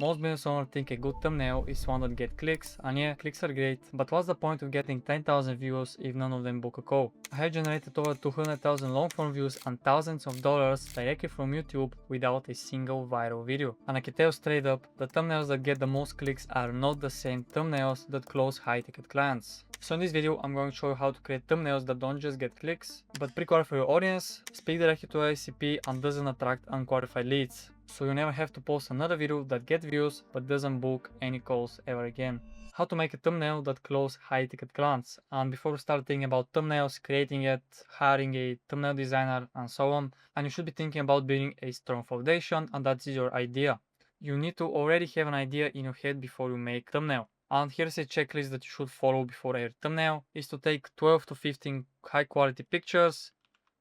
Most business owners think a good thumbnail is one that gets clicks, and yeah, clicks are great, but what's the point of getting 10,000 views if none of them book a call? I have generated over 200,000 long form views and thousands of dollars directly from YouTube without a single viral video. And I can tell straight up, the thumbnails that get the most clicks are not the same thumbnails that close high ticket clients. So in this video, I'm going to show you how to create thumbnails that don't just get clicks, but pre-qualify your audience, speak directly to ICP, and doesn't attract unqualified leads. So you never have to post another video that gets views but doesn't book any calls ever again. How to make a thumbnail that close high ticket clients. And before we start thinking about thumbnails, creating it, hiring a thumbnail designer, and so on, and you should be thinking about building a strong foundation, and that is your idea. You need to already have an idea in your head before you make thumbnail. And here's a checklist that you should follow before every thumbnail is to take 12 to 15 high quality pictures.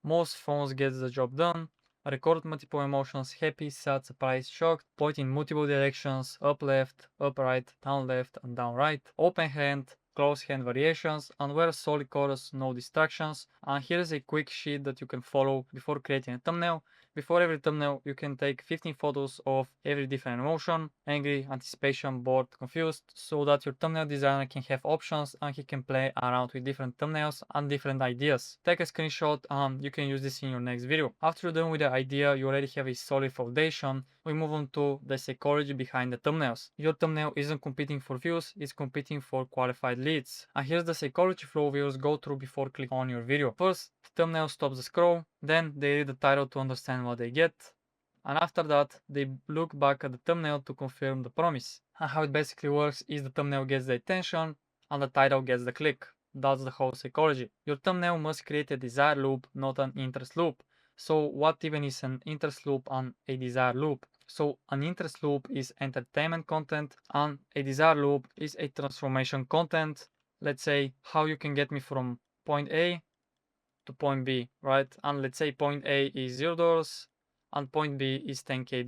Most phones get the job done. Record multiple emotions: happy, sad, surprised, shocked. Point in multiple directions: up left, up right, down left, and down right. Open hand, close hand variations, and wear solid colors, no distractions. And here's a quick sheet that you can follow before creating a thumbnail. Before every thumbnail, you can take 15 photos of every different emotion: angry, anticipation, bored, confused, so that your thumbnail designer can have options and he can play around with different thumbnails and different ideas. Take a screenshot and you can use this in your next video. After you're done with the idea, you already have a solid foundation. We move on to the psychology behind the thumbnails. Your thumbnail isn't competing for views, it's competing for qualified leads. And here's the psychology flow viewers go through before clicking on your video. First, the thumbnail stops the scroll, then they read the title to understand what they get, and after that, they look back at the thumbnail to confirm the promise. And how it basically works is the thumbnail gets the attention and the title gets the click. That's the whole psychology. Your thumbnail must create a desire loop, not an interest loop. So what even is an interest loop and a desire loop? So an interest loop is entertainment content and a desire loop is a transformation content. Let's say how you can get me from point A to point B, right? And let's say point A is $0 and point B is $10K.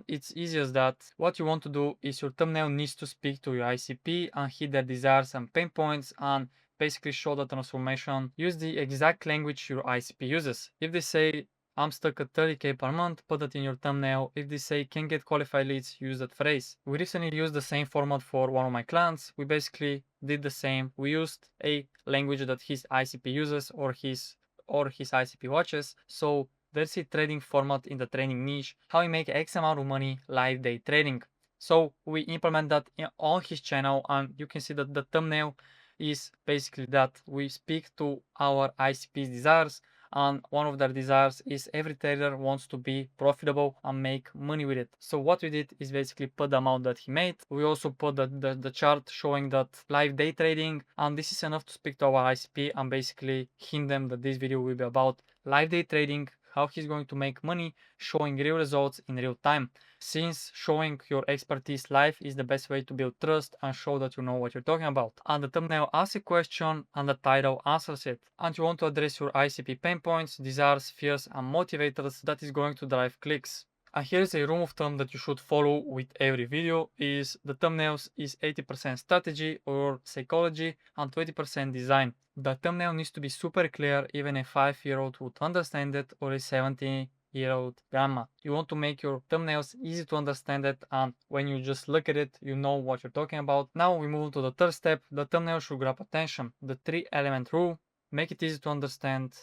It's easy as that. What you want to do is your thumbnail needs to speak to your ICP and hit their desires and pain points and basically show the transformation. Use the exact language your ICP uses. If they say I'm stuck at 30K per month, put that in your thumbnail. If they say can get qualified leads, use that phrase. We recently used the same format for one of my clients. We basically did the same. We used a language that his ICP uses or his ICP watches. So there's a trading format in the trading niche, how we make X amount of money live day trading. So we implement that on his channel, and you can see that the thumbnail is basically that we speak to our ICP's desires, and one of their desires is every trader wants to be profitable and make money with it. So what we did is basically put the amount that he made. We also put the chart showing that live day trading, and this is enough to speak to our ICP and basically hint them that this video will be about live day trading, how he's going to make money, showing real results in real time. Since showing your expertise live is the best way to build trust and show that you know what you're talking about. And the thumbnail asks a question and the title answers it. And you want to address your ICP pain points, desires, fears, and motivators that is going to drive clicks. And here's a rule of thumb that you should follow with every video is the thumbnails is 80% strategy or psychology and 20% design. The thumbnail needs to be super clear, even a 5-year-old would understand it or a 70-year-old grandma. You want to make your thumbnails easy to understand it, and when you just look at it, you know what you're talking about. Now we move to the third step. The thumbnail should grab attention. The 3-element rule: make it easy to understand.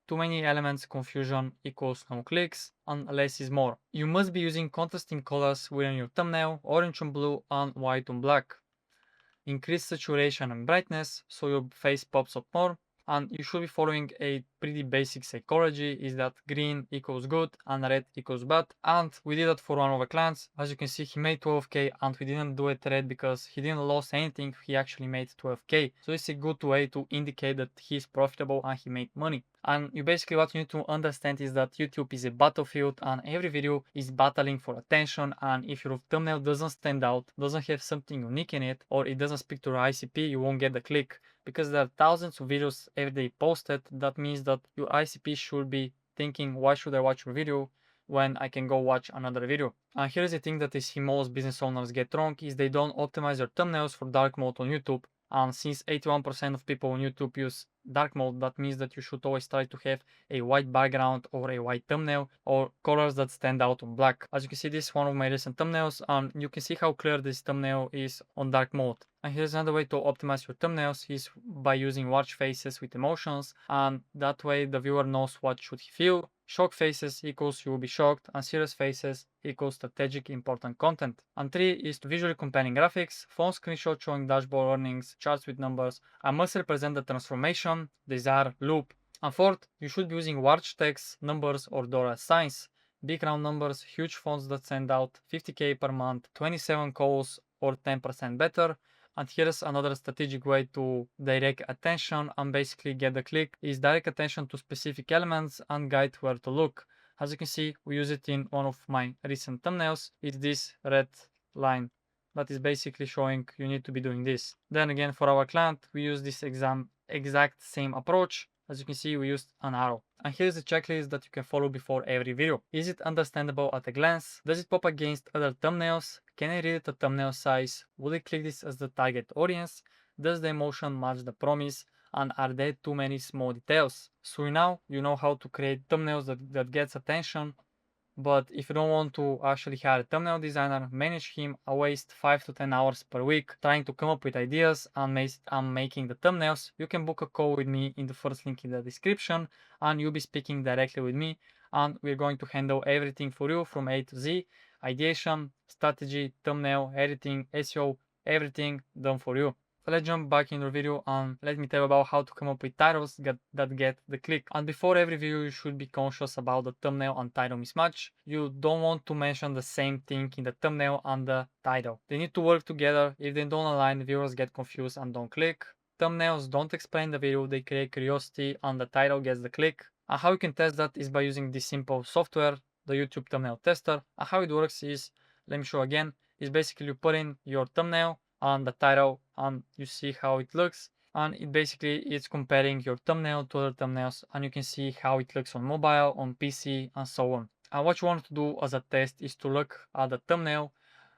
Too many elements, confusion equals no clicks, and less is more. You must be using contrasting colors within your thumbnail: orange on blue and white on black. Increase saturation and brightness so your face pops up more. And you should be following a pretty basic psychology, is that green equals good and red equals bad. And we did that for one of our clients. As you can see, he made 12K and we didn't do it red because he didn't lose anything. He actually made 12K. So it's a good way to indicate that he's profitable and he made money. And you basically, what you need to understand is that YouTube is a battlefield and every video is battling for attention. And if your thumbnail doesn't stand out, doesn't have something unique in it, or it doesn't speak to your ICP, you won't get the click. Because there are thousands of videos every day posted, that means that your ICP should be thinking, why should I watch your video when I can go watch another video? And here's the thing that I see most business owners get wrong is they don't optimize their thumbnails for dark mode on YouTube. And since 81% of people on YouTube use dark mode, that means that you should always try to have a white background or a white thumbnail or colors that stand out on black. As you can see, this is one of my recent thumbnails, and you can see how clear this thumbnail is on dark mode. And here's another way to optimize your thumbnails is by using large faces with emotions, and that way the viewer knows what should he feel. Shock faces equals you will be shocked, and serious faces equals strategic important content. And 3 is to visually comparing graphics, phone screenshot showing dashboard earnings, charts with numbers, and must represent the transformation, desire, loop. And 4th, you should be using large text, numbers, or dollar signs. Big round numbers, huge fonts that stand out, 50k per month, 27 calls, or 10% better. And here's another strategic way to direct attention and basically get the click is direct attention to specific elements and guide where to look. As you can see, we use it in one of my recent thumbnails. It's this red line that is basically showing you need to be doing this. Then again, for our client, we use this exact same approach. As you can see, we used an arrow. And here's a checklist that you can follow before every video. Is it understandable at a glance? Does it pop against other thumbnails? Can I read the thumbnail size? Will I click this as the target audience? Does the emotion match the promise? And are there too many small details? So now you know how to create thumbnails that gets attention. But if you don't want to actually hire a thumbnail designer, manage him, I waste 5 to 10 hours per week trying to come up with ideas and making the thumbnails. You can book a call with me in the first link in the description, and you'll be speaking directly with me, and we're going to handle everything for you from A to Z: ideation, strategy, thumbnail, editing, SEO, everything done for you. Let's jump back in the video and let me tell you about how to come up with titles that get the click. And before every video, you should be conscious about the thumbnail and title mismatch. You don't want to mention the same thing in the thumbnail and the title. They need to work together. If they don't align, viewers get confused and don't click. Thumbnails don't explain the video, they create curiosity, and the title gets the click. And how you can test that is by using this simple software, the YouTube thumbnail tester. And how it works is, let me show again, is basically you put in your thumbnail and the title, and you see how it looks, and it basically it's comparing your thumbnail to other thumbnails, and you can see how it looks on mobile, on PC, and so on. And what you want to do as a test is to look at the thumbnail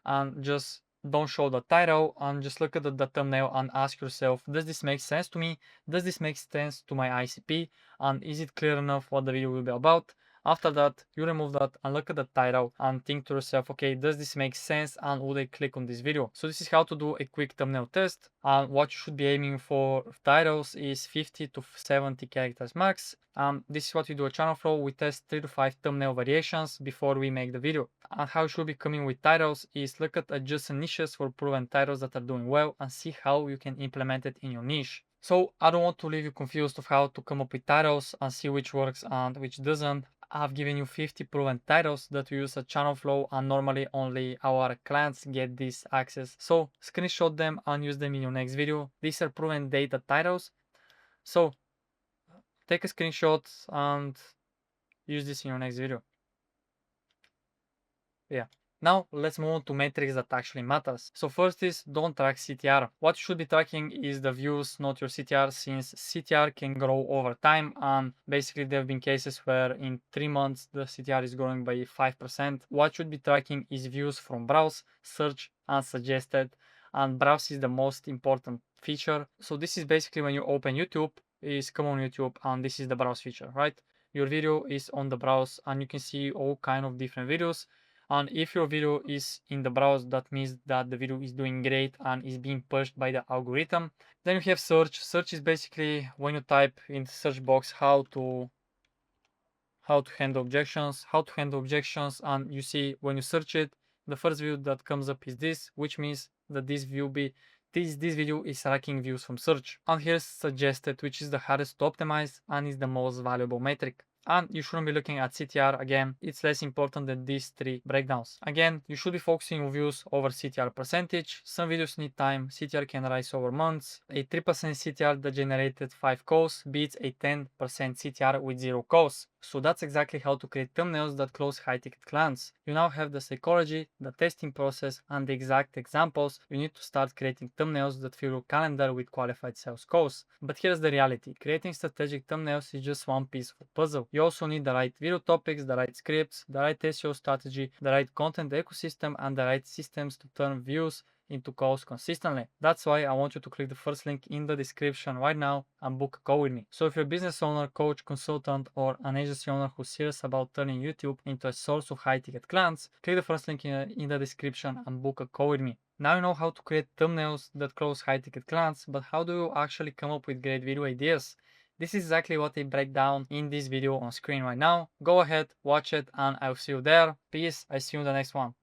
and just don't show the title, and just look at the thumbnail and ask yourself, does this make sense to me? Does this make sense to my ICP? And is it clear enough what the video will be about? After that, you remove that and look at the title and think to yourself, okay, does this make sense and would I click on this video? So this is how to do a quick thumbnail test. And what you should be aiming for titles is 50 to 70 characters max. This is what we do at Channel Flow. We test 3 to 5 thumbnail variations before we make the video. And how you should be coming with titles is look at adjacent niches for proven titles that are doing well and see how you can implement it in your niche. So I don't want to leave you confused of how to come up with titles and see which works and which doesn't. I've given you 50 proven titles that we use at Channel Flow, and normally only our clients get this access. So screenshot them and use them in your next video. These are proven data titles. So take a screenshot and use this in your next video. Yeah. Now let's move on to metrics that actually matters. So first is don't track CTR. What you should be tracking is the views, not your CTR, since CTR can grow over time, and basically there have been cases where in 3 months the CTR is growing by 5%. What you should be tracking is views from browse, search, and suggested, and browse is the most important feature. So this is basically when you open YouTube, come on YouTube, and this is the browse feature, right? Your video is on the browse and you can see all kind of different videos. And if your video is in the browse, that means that the video is doing great and is being pushed by the algorithm. Then you have search. Search is basically when you type in the search box how to handle objections, and you see when you search it, the first view that comes up is this, which means that this video is ranking views from search. And here's suggested, which is the hardest to optimize and is the most valuable metric. And you shouldn't be looking at CTR. Again, it's less important than these 3 breakdowns. Again, you should be focusing on views over CTR percentage. Some videos need time. CTR can rise over months. A 3% CTR that generated 5 calls beats a 10% CTR with 0 calls. So that's exactly how to create thumbnails that close high-ticket clients. You now have the psychology, the testing process, and the exact examples. You need to start creating thumbnails that fill your calendar with qualified sales calls. But here's the reality. Creating strategic thumbnails is just one piece of the puzzle. You also need the right video topics, the right scripts, the right SEO strategy, the right content ecosystem, and the right systems to turn views into calls consistently. That's why I want you to click the first link in the description right now and book a call with me. So if you're a business owner, coach, consultant, or an agency owner who's serious about turning YouTube into a source of high ticket clients, click the first link in the description and book a call with me. Now you know how to create thumbnails that close high ticket clients, but how do you actually come up with great video ideas? This is exactly what I break down in this video on screen right now. Go ahead, watch it, and I'll see you there. Peace, I see you in the next one.